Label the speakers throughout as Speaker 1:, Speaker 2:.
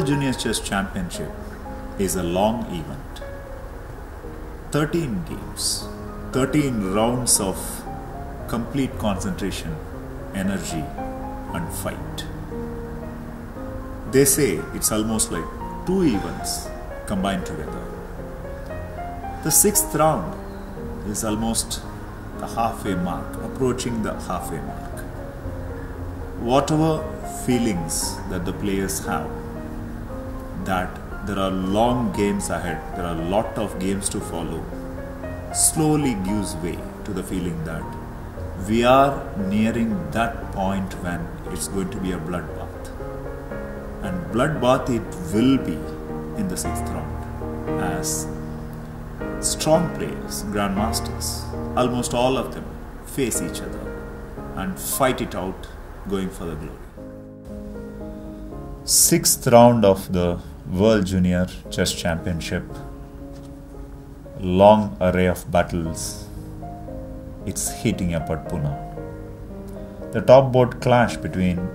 Speaker 1: World Junior Chess Championship is a long event. 13 games, 13 rounds of complete concentration, energy and fight. They say it's almost like two events combined together. The sixth round is almost the halfway mark, approaching the halfway mark. Whatever feelings that the players have, that there are long games ahead, there are a lot of games to follow, slowly gives way to the feeling that we are nearing that point when it's going to be a bloodbath. And bloodbath it will be in the sixth round, as strong players, grandmasters, almost all of them face each other and fight it out, going for the glory. Sixth round of the World Junior Chess Championship. Long array of battles. It's heating up at Pune. The top board clash between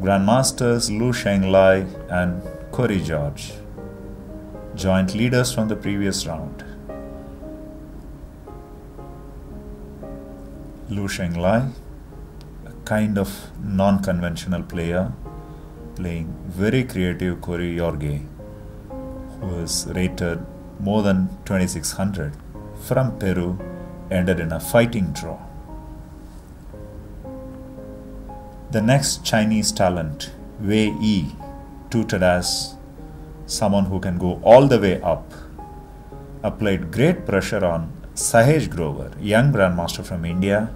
Speaker 1: grandmasters Liu Shenglai and Corey George, joint leaders from the previous round. Liu Shenglai, a kind of non-conventional player, playing very creative Corey George, who is rated more than 2600, from Peru, ended in a fighting draw. The next Chinese talent, Wjcc, touted as someone who can go all the way up, applied great pressure on Sahej Grover, young grandmaster from India.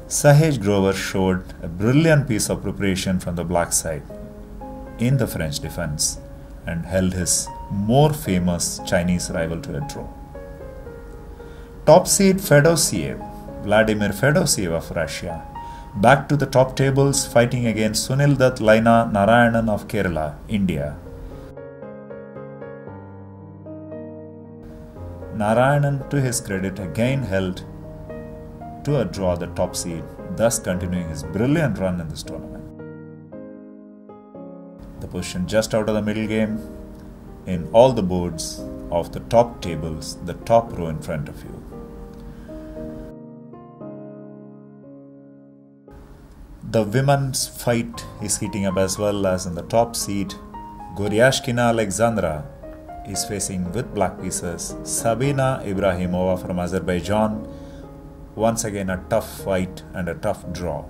Speaker 1: Sahej Grover showed a brilliant piece of preparation from the black side in the French defense and held his more famous Chinese rival to a draw. Top seed Fedosiev, Vladimir Fedosiev of Russia, back to the top tables, fighting against Sunil Dutt Laina Narayanan of Kerala, India. Narayanan, to his credit, again held to a draw the top seed, thus continuing his brilliant run in this tournament. The position just out of the middle game, in all the boards of the top tables, the top row in front of you. The women's fight is heating up as well, as in the top seed, Goryashkina Alexandra is facing with black pieces Sabina Ibrahimova from Azerbaijan. Once again a tough fight and a tough draw.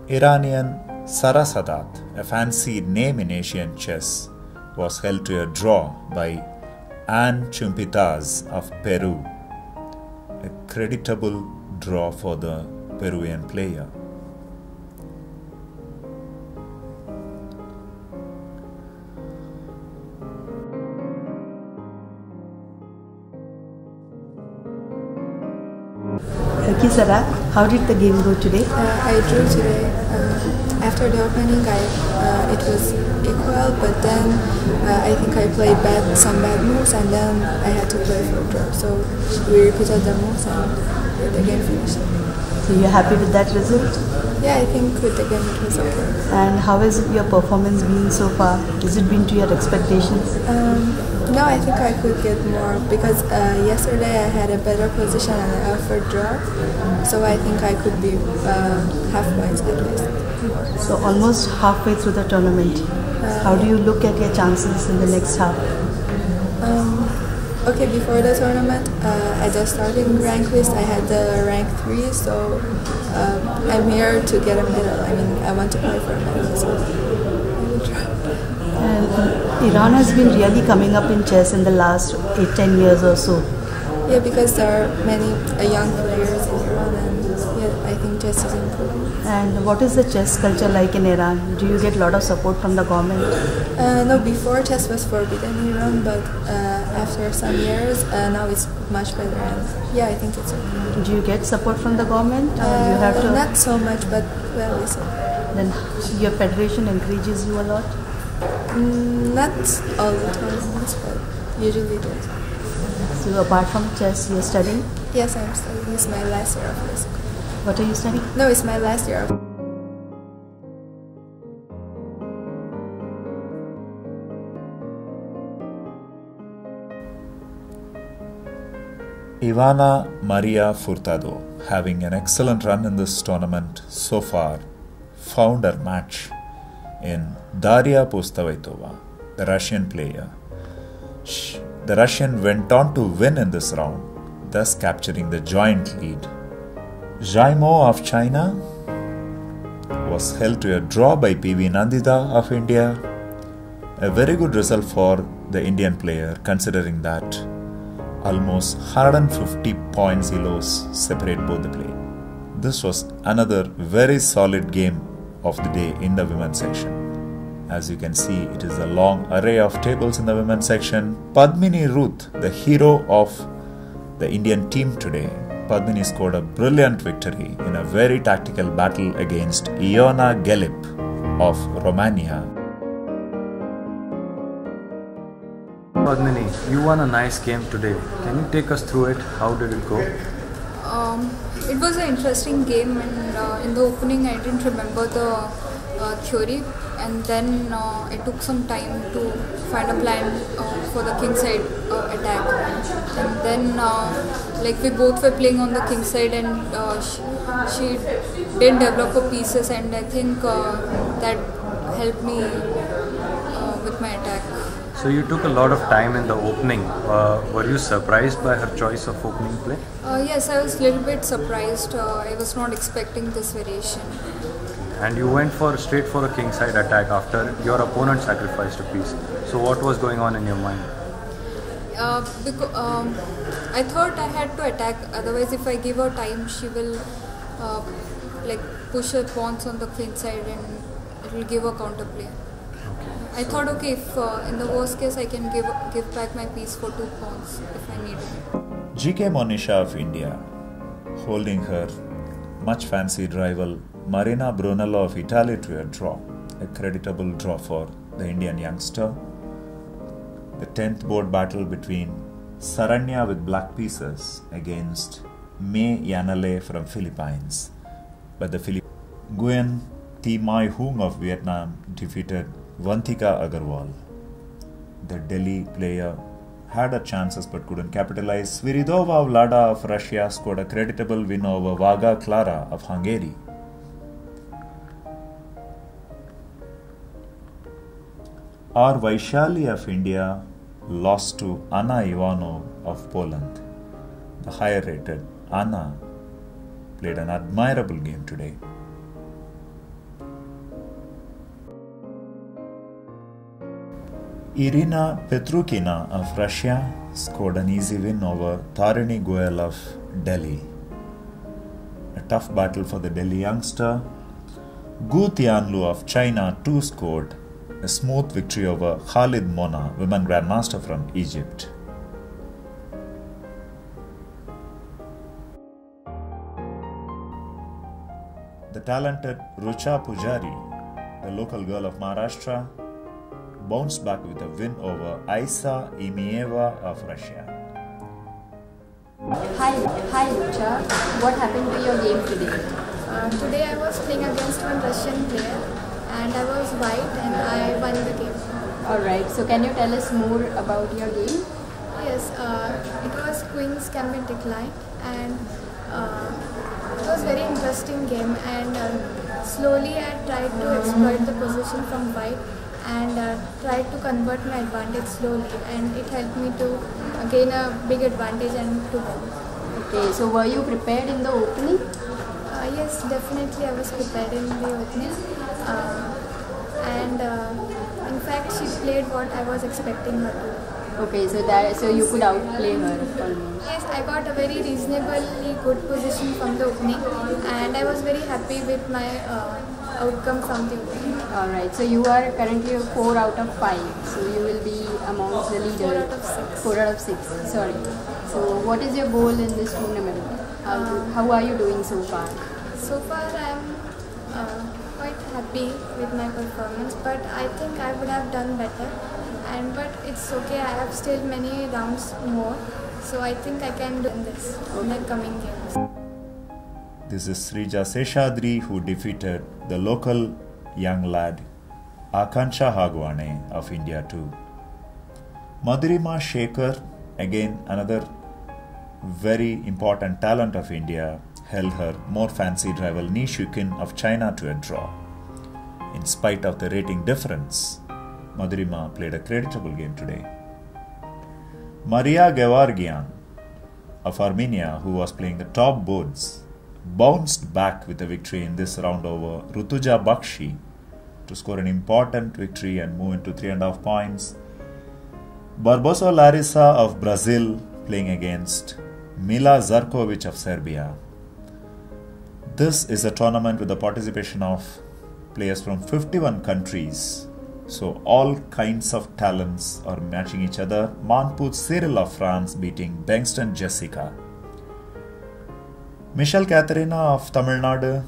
Speaker 1: Iranian Sara Sadat, a fancied name in Asian chess, was held to a draw by Anne Chumpitaz of Peru. A creditable draw for the Peruvian player.
Speaker 2: Thank you, Sarah. How did the game go today?
Speaker 3: I drew today. After the opening, it was equal, but then I think I played some bad moves, and then I had to play for a draw. So we repeated the moves, and the game finished.
Speaker 2: So you're happy with that result?
Speaker 3: Yeah, I think with the game it was okay.
Speaker 2: And how has your performance been so far? Has it been to your expectations?
Speaker 3: No, I think I could get more, because yesterday I had a better position and I offered draw, so I think I could be half points at least.
Speaker 2: So almost halfway through the tournament, how do you look at your chances in the next half?
Speaker 3: Okay, before the tournament, at the starting rank list, I had the rank 3, so I'm here to get a medal. I mean, I want to play for a medal, so I will try.
Speaker 2: And Iran has been really coming up in chess in the last 8-10 years or so.
Speaker 3: Yeah, because there are many young players in Iran, and yeah, I think chess is improving.
Speaker 2: And what is the chess culture like in Iran? Do you get a lot of support from the government?
Speaker 3: No, before chess was forbidden in Iran, but after some years, now it's much better, and yeah, I think it's okay.
Speaker 2: Do you get support from the government? You have to...
Speaker 3: Not so much, but well, it's okay.
Speaker 2: Then your federation encourages you a lot?
Speaker 3: Not all the tournaments, but usually it does.
Speaker 2: So apart from chess, you're studying?
Speaker 3: Yes, I'm studying. It's my last year of high school.
Speaker 2: What are you studying?
Speaker 3: No, it's my last year.
Speaker 1: Ivana Maria Furtado, having an excellent run in this tournament so far, found her match in Daria Pustavitova, the Russian player. The Russian went on to win in this round, thus capturing the joint lead. Jaimo of China was held to a draw by PV Nandita of India. A very good result for the Indian player, considering that almost 150 points separate both the play. This was another very solid game of the day in the women's section. As you can see, it is a long array of tables in the women's section. Padmini Ruth, the hero of the Indian team today, Padmini scored a brilliant victory in a very tactical battle against Iona Gelip of Romania.
Speaker 4: Padmini, you won a nice game today. Can you take us through it? How did it go?
Speaker 5: It was an interesting game, and in the opening I didn't remember the theory, and then it took some time to find a plan for the king side attack, and then like we both were playing on the king side, and she didn't develop her pieces, and I think that helped me with my attack.
Speaker 4: So you took a lot of time in the opening. Were you surprised by her choice of opening play?
Speaker 5: Yes, I was a little bit surprised. I was not expecting this variation.
Speaker 4: And you went straight for a king side attack after your opponent sacrificed a piece. So what was going on in your mind?
Speaker 5: Because I thought I had to attack. Otherwise, if I give her time, she will like push her pawns on the queen side, and it will give her counterplay. I thought, okay, if in the worst case I can give back my piece for 2 pawns if I need it.
Speaker 1: GK Monisha of India, holding her much fancied rival Marina Brunello of Italy to a draw, a creditable draw for the Indian youngster. The 10th board battle between Saranya with black pieces against May Yanale from Philippines. But the Nguyen Thi Mai Hung of Vietnam defeated Vantika Agarwal. The Delhi player had her chances but couldn't capitalize. Sviridova of Lada of Russia scored a creditable win over Vaga Clara of Hungary. R. Vaishali of India lost to Anna Ivanov of Poland. The higher rated Anna played an admirable game today. Irina Petrukina of Russia scored an easy win over Tarini Goel of Delhi. A tough battle for the Delhi youngster. Gu Tianlu of China too scored a smooth victory over Khalid Mona, women grandmaster from Egypt. The talented Rucha Pujari, the local girl of Maharashtra, bounced back with a win over Isa Imieva of Russia.
Speaker 6: Hi Rucha. What happened to your game today?
Speaker 3: Today I was playing against one Russian player, and I was white and I won the game.
Speaker 6: Alright, so can you tell us more about your game?
Speaker 3: Yes, it was Queen's Gambit Decline, and it was very interesting game, and slowly I tried to exploit the position from white and tried to convert my advantage slowly, and it helped me to gain a big advantage and to win.
Speaker 6: Okay, so were you prepared in the opening?
Speaker 3: Yes, definitely I was prepared in the opening, and in fact she played what I was expecting her to.
Speaker 6: Okay, so you could outplay her almost.
Speaker 3: Yes, I got a very reasonably good position from the opening, and I was very happy with my outcome from the opening.
Speaker 6: Alright, so you are currently 4 out of 5, so you will be amongst the leaders.
Speaker 3: 4 out of 6.
Speaker 6: 4 out of 6, sorry. So what is your goal in this tournament? How are you doing so far?
Speaker 3: So far I am quite happy with my performance, but I think I would have done better. But it's okay, I have still many rounds more,
Speaker 5: So I think I can do this in the coming games.
Speaker 1: This is Srija Seshadri, who defeated the local young lad Akansha Hagwane of India too. Madhurima Shekhar, again another very important talent of India, held her more fancied rival Ni Shukin of China to a draw. In spite of the rating difference, Madhurima played a creditable game today. Maria Gevargian of Armenia, who was playing the top boards, bounced back with a victory in this round over Rutuja Bakshi to score an important victory and move into 3.5 points. Barbosa Larissa of Brazil playing against Mila Zarkovic of Serbia. This is a tournament with the participation of players from 51 countries. So all kinds of talents are matching each other. Manput Cyril of France beating Bengston Jessica. Michelle Katharina of Tamil Nadu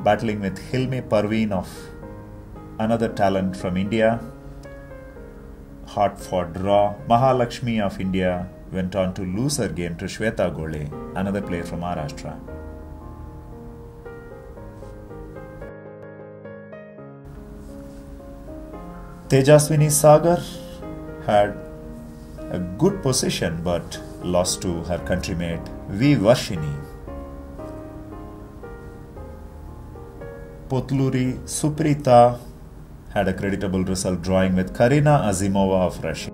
Speaker 1: battling with Hilmi Parveen of another talent from India. Hard fought draw. Mahalakshmi of India went on to lose her game to Shweta Gole, another player from Maharashtra. Tejaswini Sagar had a good position but lost to her countrymate Vjcc. Potluri Suprita had a creditable result drawing with Karina Azimova of Russia.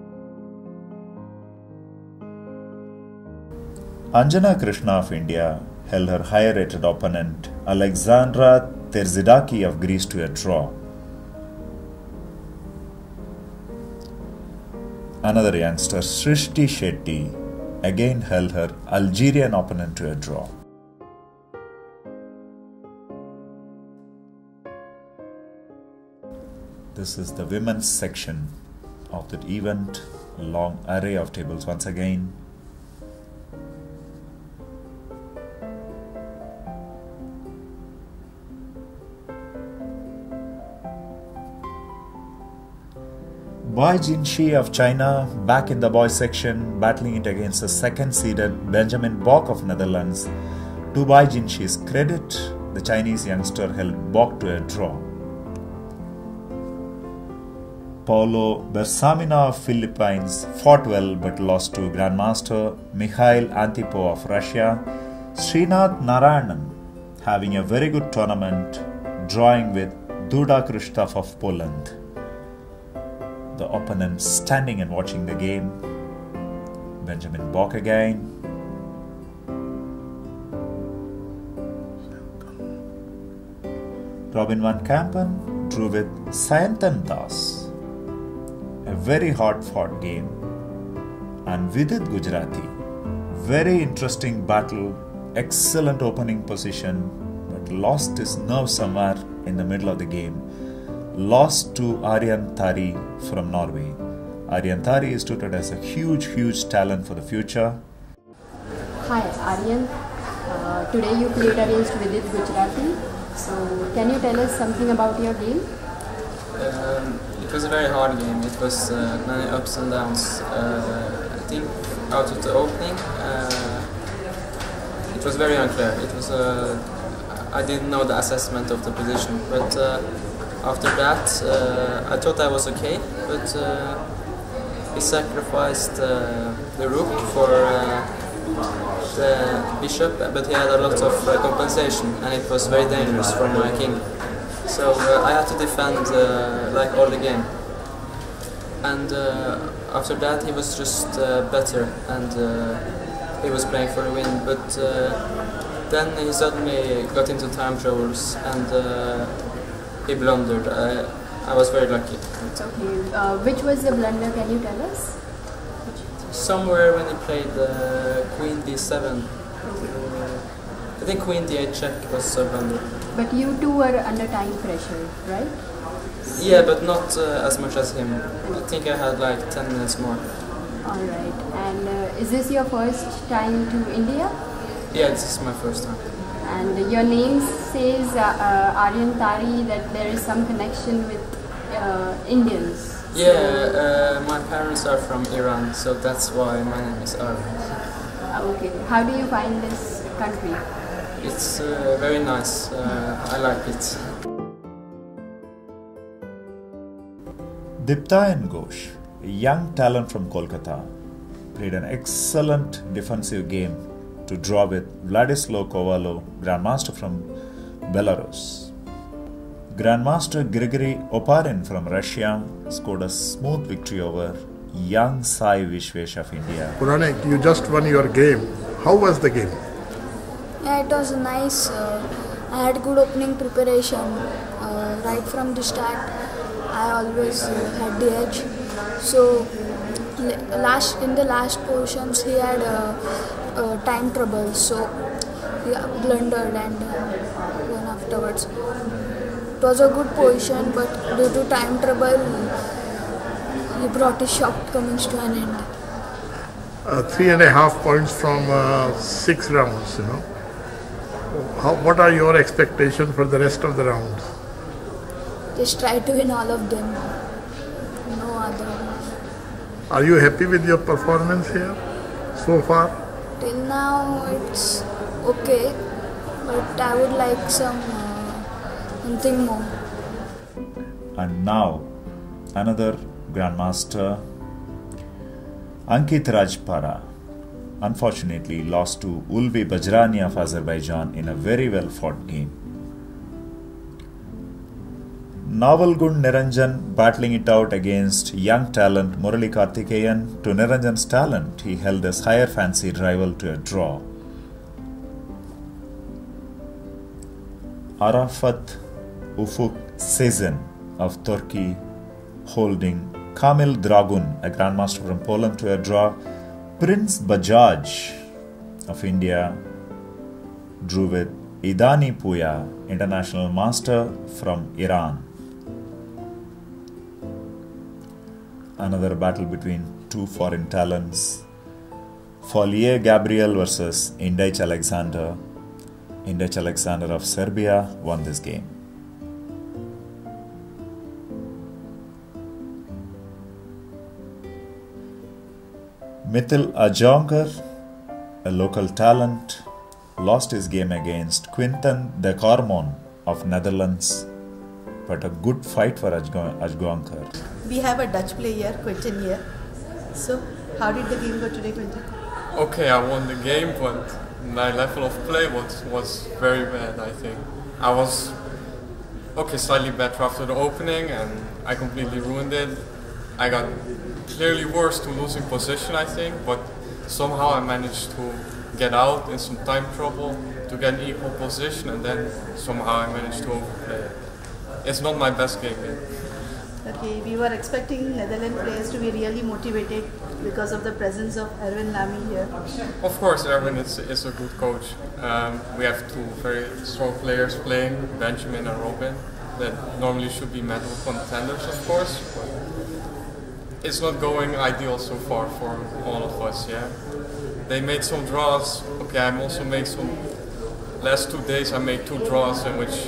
Speaker 1: Anjana Krishna of India held her higher rated opponent Alexandra Terzidaki of Greece to a draw. Another youngster, Srishti Shetty, again held her Algerian opponent to a draw. This is the women's section of that event. A long array of tables once again. Wjcc of China back in the boys section, battling it against the second-seeded Benjamin Bok of Netherlands. To Wjcc's credit, the Chinese youngster held Bok to a draw. Paulo Bersamina of Philippines fought well but lost to Grandmaster Mikhail Antipo of Russia. Srinath Narayanan having a very good tournament, drawing with Duda Krzysztof of Poland. The opponent standing and watching the game. Benjamin Bok again. Robin van Kampen drew with Sayantan Das. A very hard-fought game. And Vidit Gujarathi. Very interesting battle. Excellent opening position, but lost his nerve somewhere in the middle of the game. Lost to Aryan Tari from Norway. Aryan Tari is touted as a huge talent for the future.
Speaker 6: Hi Aryan, today you played against Vidit Gujarathi. So can you tell us something about your game?
Speaker 7: It was a very hard game. It was many ups and downs. I think out of the opening, it was very unclear. It was I didn't know the assessment of the position, but after that, I thought I was okay, but he sacrificed the rook for the bishop, but he had a lot of compensation, and it was very dangerous for my king. So I had to defend like all the game. And after that, he was just better, and he was playing for the win. But then he suddenly got into time troubles, and he blundered. I was very lucky.
Speaker 6: It's okay. Which was the blunder? Can you tell us?
Speaker 7: Somewhere when he played Queen D7. I think Queen D8 check was a blunder.
Speaker 6: But you two were under time pressure, right?
Speaker 7: Yeah, but not as much as him. I think I had like 10 minutes more.
Speaker 6: Alright. And is this your first time to India?
Speaker 7: Yeah, this is my first time.
Speaker 6: And your name says Aryan Tari, that there is some connection with Indians.
Speaker 7: Yeah, my parents are from Iran, so that's why my name is Aryan.
Speaker 6: Okay. How do you find this country?
Speaker 7: It's very nice. I like it.
Speaker 1: Diptayan Ghosh, a young talent from Kolkata, played an excellent defensive game to draw with Vladislav Kovalo, Grandmaster from Belarus. Grandmaster Grigory Oparin from Russia scored a smooth victory over young Wjcc of India.
Speaker 8: Puranik, you just won your game. How was the game?
Speaker 9: Yeah, it was nice. I had good opening preparation. Right from the start, I always had the edge. So, in the last positions, he had time trouble. So, he blundered and won afterwards. It was a good position, but due to time trouble, he brought his shortcomings to an end.
Speaker 8: 3.5 points from 6 rounds, you know. What are your expectations for the rest of the rounds?
Speaker 9: Just try to win all of them. No other.
Speaker 8: Are you happy with your performance here so far?
Speaker 9: Till now, it's okay, but I would like something more.
Speaker 1: And now, another Grandmaster, Ankit Rajpara, unfortunately lost to Ulvi Bajrani of Azerbaijan in a very well fought game. Navalgund Niranjan battling it out against young talent Murali Karthikeyan. To Niranjan's talent, he held his higher fancied rival to a draw. Arafat Ufuk Sezen of Turkey holding Kamil Dragun, a Grandmaster from Poland, to a draw. Prince Bajaj of India drew with Idani Puya, International Master from Iran. Another battle between two foreign talents. Folier Gabriel versus Indych Alexander. Indych Alexander of Serbia won this game. Mithil Ajonkar, a local talent, lost his game against Quinten de Cormon of Netherlands, but a good fight for Ajonkar.
Speaker 2: We have a Dutch player, Quinten here. So, how did the game go today, Quinten?
Speaker 10: Okay, I won the game, but my level of play was very bad, I think. I was slightly better after the opening and I completely ruined it. I got clearly worse to losing position, I think, but somehow I managed to get out in some time trouble to get an equal position, and then somehow I managed to overplay it. It's not my best game yet.
Speaker 2: Okay, we were expecting Netherlands players to be really motivated because of the presence of Erwin Lamy here.
Speaker 10: Of course, Erwin is a good coach. We have two very strong players playing, Benjamin and Robin, that normally should be medal contenders, of course. But it's not going ideal so far for all of us, yeah. They made some draws. Okay, I also made some. Last 2 days I made 2 draws in which,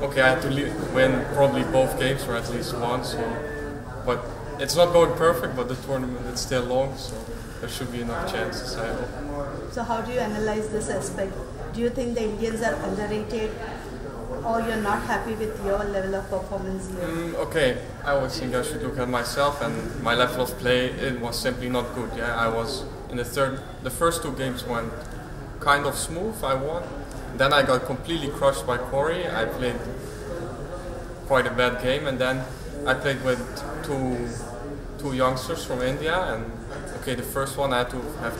Speaker 10: okay, I had to win probably both games or at least one. So, but it's not going perfect. But the tournament is still long, so there should be enough chances, I hope.
Speaker 2: So how do you analyze this aspect? Do you think the Indians are underrated, or you're not happy with your level of performance here?
Speaker 10: Okay, I always think I should look at myself, and my level of play, it was simply not good. Yeah, I was in the first 2 games went kind of smooth. I won. Then I got completely crushed by Corey. I played quite a bad game, and then I played with two youngsters from India, and okay, the first one I have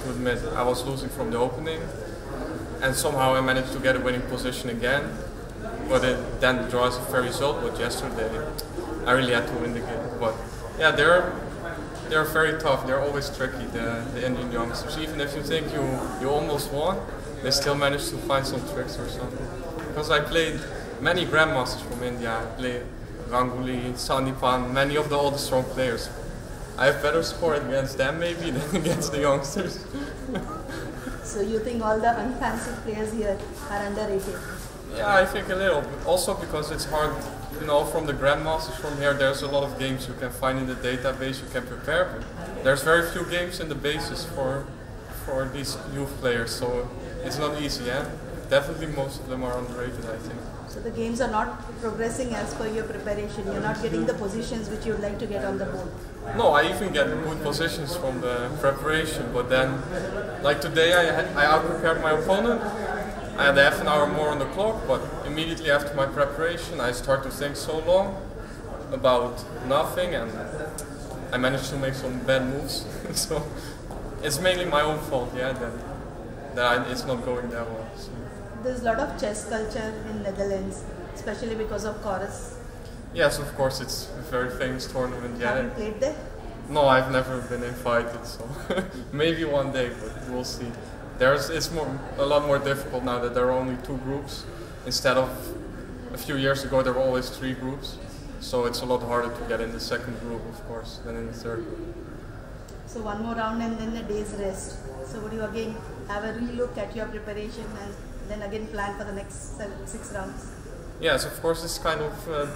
Speaker 10: to admit I was losing from the opening, and somehow I managed to get a winning position again. But then the draw is a fair result. But yesterday I really had to win the game. But yeah, they're very tough. They're always tricky, the Indian youngsters. Even if you think you almost won, they still manage to find some tricks or something. Because I played many grandmasters from India. I played Ganguly, Sandipan, many of all the strong players. I have better score against them maybe than against the youngsters.
Speaker 2: So you think all the unfancied players here are underrated?
Speaker 10: Yeah, I think a little. Also because it's hard, from the grandmasters from here, there's a lot of games you can find in the database, you can prepare, but there's very few games in the basis for these youth players, so it's not easy, Definitely most of them are underrated, I think.
Speaker 2: So the games are not progressing as per your preparation, you're not getting the positions which you'd like to get on the board?
Speaker 10: No, I even get good positions from the preparation, but then, like today I out-prepared my opponent. I had half an hour more on the clock, but immediately after my preparation I start to think so long about nothing, and I managed to make some bad moves. So it's mainly my own fault, that it's not going that well. So.
Speaker 2: There's a lot of chess culture in Netherlands, especially because of chorus.
Speaker 10: Yes, of course, it's a very famous tournament.
Speaker 2: Have you played there?
Speaker 10: No, I've never been invited, so maybe one day, but we'll see. It's a lot more difficult now that there are only 2 groups. Instead of a few years ago, there were always 3 groups. So it's a lot harder to get in the second group, of course, than in the third group.
Speaker 2: So one more round and then a day's rest. So would you again have a relook at your preparation and then again plan for the next 6 rounds?
Speaker 10: Yes, of course, it's kind of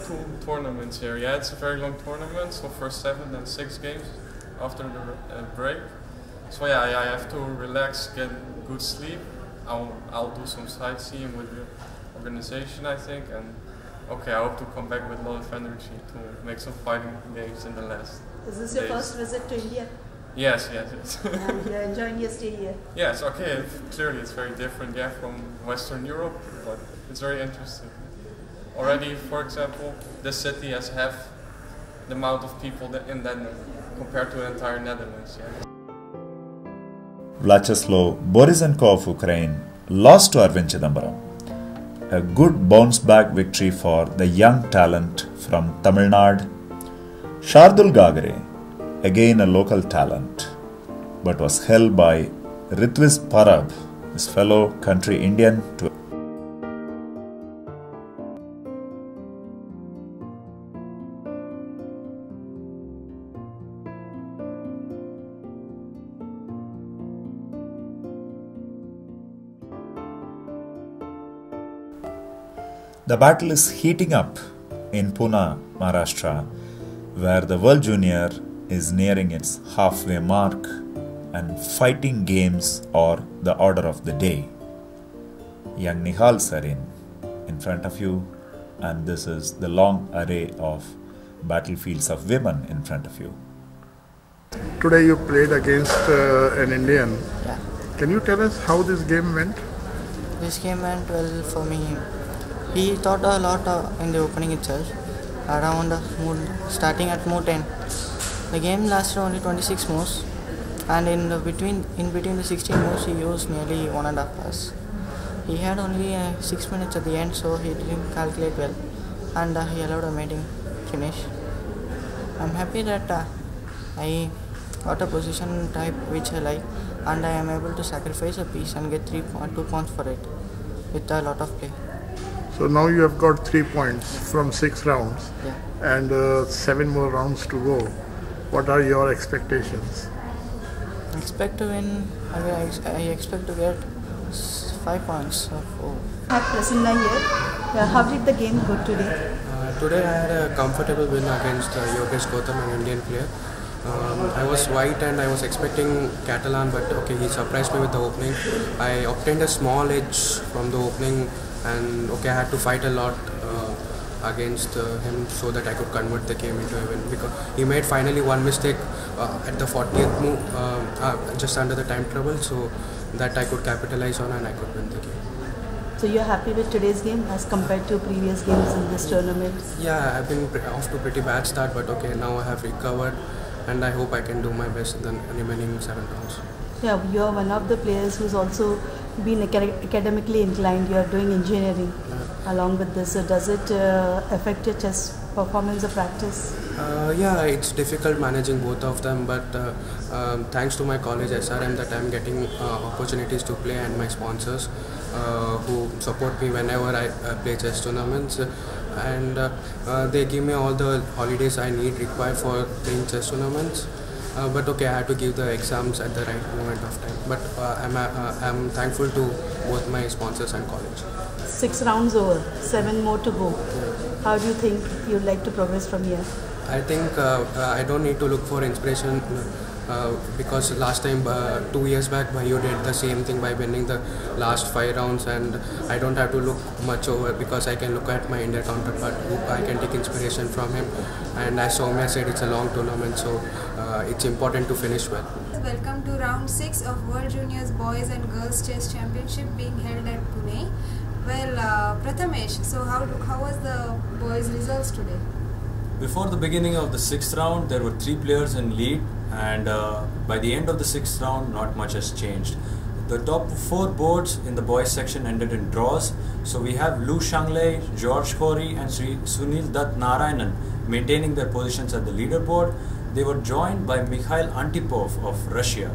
Speaker 10: 2 tournaments here. Yeah, it's a very long tournament, so first 7 then 6 games after the break. So yeah, I have to relax, get good sleep. I'll do some sightseeing with the organization, I think, and I hope to come back with a lot of energy to make some fighting games in the last
Speaker 2: Is this your first visit to India?
Speaker 10: Yes.
Speaker 2: And you're enjoying your stay here?
Speaker 10: Yes, clearly it's very different, from Western Europe, but it's very interesting. Already, for example, this city has half the amount of people in Denmark compared to the entire Netherlands.
Speaker 1: Vyacheslav Borisenkov of Ukraine lost to Aryan Chidambaram. A good bounce-back victory for the young talent from Tamil Nadu. Shardul Gagare, again a local talent, but was held by Ritviz Parab, his fellow country Indian, to The battle is heating up in Pune, Maharashtra, where the World Junior is nearing its halfway mark and fighting games are the order of the day. Young Nihals are in front of you, and this is the long array of battlefields of women in front of you.
Speaker 8: Today you played against an Indian.
Speaker 11: Yeah.
Speaker 8: Can you tell us how this game went?
Speaker 11: This game went well for me. He taught a lot in the opening itself, around starting at move 10. The game lasted only 26 moves, and in between the 16 moves he used nearly 1.5 hours. He had only 6 minutes at the end, so he didn't calculate well, and he allowed a mating finish. I'm happy that I got a position type which I like, and I am able to sacrifice a piece and get 2 points for it with a lot of play.
Speaker 8: So now you have got 3 points from 6 rounds, and 7 more rounds to go. What are your expectations?
Speaker 11: I expect to win. I expect to get 5 points.
Speaker 2: I have Prasanna here. How did the game go today?
Speaker 12: Today I had a comfortable win against Wjcc, an Indian player. I was white and I was expecting Catalan, but he surprised me with the opening. I obtained a small edge from the opening, and I had to fight a lot against him so that I could convert the game into a win, because he made finally one mistake at the 40th move, just under the time trouble, so that I could capitalize on and I could win the game.
Speaker 2: So you're happy with today's game as compared to previous games in this tournament?
Speaker 12: Yeah, I've been off to a pretty bad start, but now I have recovered and I hope I can do my best in the remaining 7 rounds.
Speaker 2: Yeah, you're one of the players who's also been academically inclined. You're doing engineering along with this. So does it affect your chess performance or practice?
Speaker 12: Yeah, it's difficult managing both of them, but thanks to my college SRM that I'm getting opportunities to play, and my sponsors who support me whenever I play chess tournaments, and they give me all the holidays I require for playing chess tournaments. But I had to give the exams at the right moment of time. But I'm thankful to both my sponsors and college.
Speaker 2: 6 rounds over, 7 more to go. How do you think you'd like to progress from here?
Speaker 12: I think I don't need to look for inspiration because last time 2 years back Bhayu did the same thing by winning the last 5 rounds, and I don't have to look much over because I can look at my India counterpart who I can take inspiration from him. And as Soumya said, it's a long tournament, so it's important to finish well.
Speaker 13: Welcome to round 6 of World Juniors Boys and Girls Chess Championship being held at Pune. Well, Prathamesh, so how was the boys' results today?
Speaker 14: Before the beginning of the 6th round, there were 3 players in lead, and by the end of the 6th round, not much has changed. The top 4 boards in the boys section ended in draws. So we have Lu Shanglei, George Khoury and Sunil Dutt Narayanan maintaining their positions at the leaderboard. They were joined by Mikhail Antipov of Russia.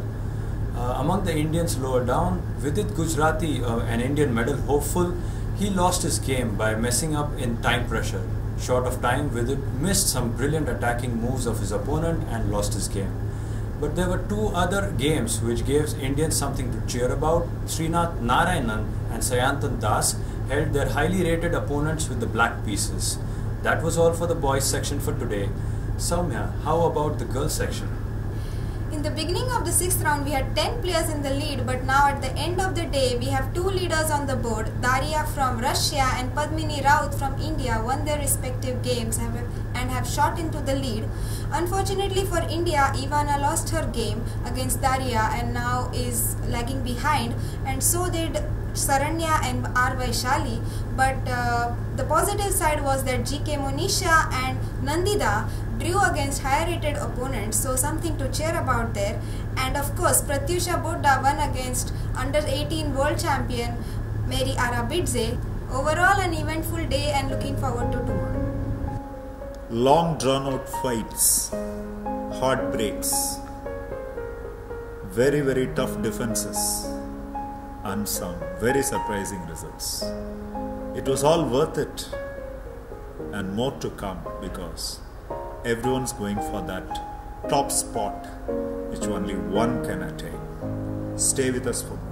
Speaker 14: Among the Indians lower down, Vidit Gujarathi, an Indian medal hopeful, he lost his game by messing up in time pressure. Short of time, Vidit missed some brilliant attacking moves of his opponent and lost his game. But there were 2 other games which gave Indians something to cheer about. Srinath Narayanan and Sayantan Das held their highly rated opponents with the black pieces. That was all for the boys section for today. Soumya, how about the girls section?
Speaker 13: In the beginning of the 6th round, we had 10 players in the lead, but now at the end of the day, we have 2 leaders on the board. Daria from Russia and Padmini Raut from India won their respective games and have shot into the lead. Unfortunately for India, Ivana lost her game against Daria and now is lagging behind, and so did Saranya and Wjcc. But the positive side was that GK Monisha and Nandita drew against higher rated opponents, so something to cheer about there. And of course, Pratyusha Bodda won against under 18 world champion Mary Arabidze. Overall, an eventful day and looking forward to tomorrow.
Speaker 1: Long drawn out fights, heartbreaks, very, very tough defenses, and some very surprising results. It was all worth it, and more to come, because everyone's going for that top spot which only one can attain. Stay with us for more.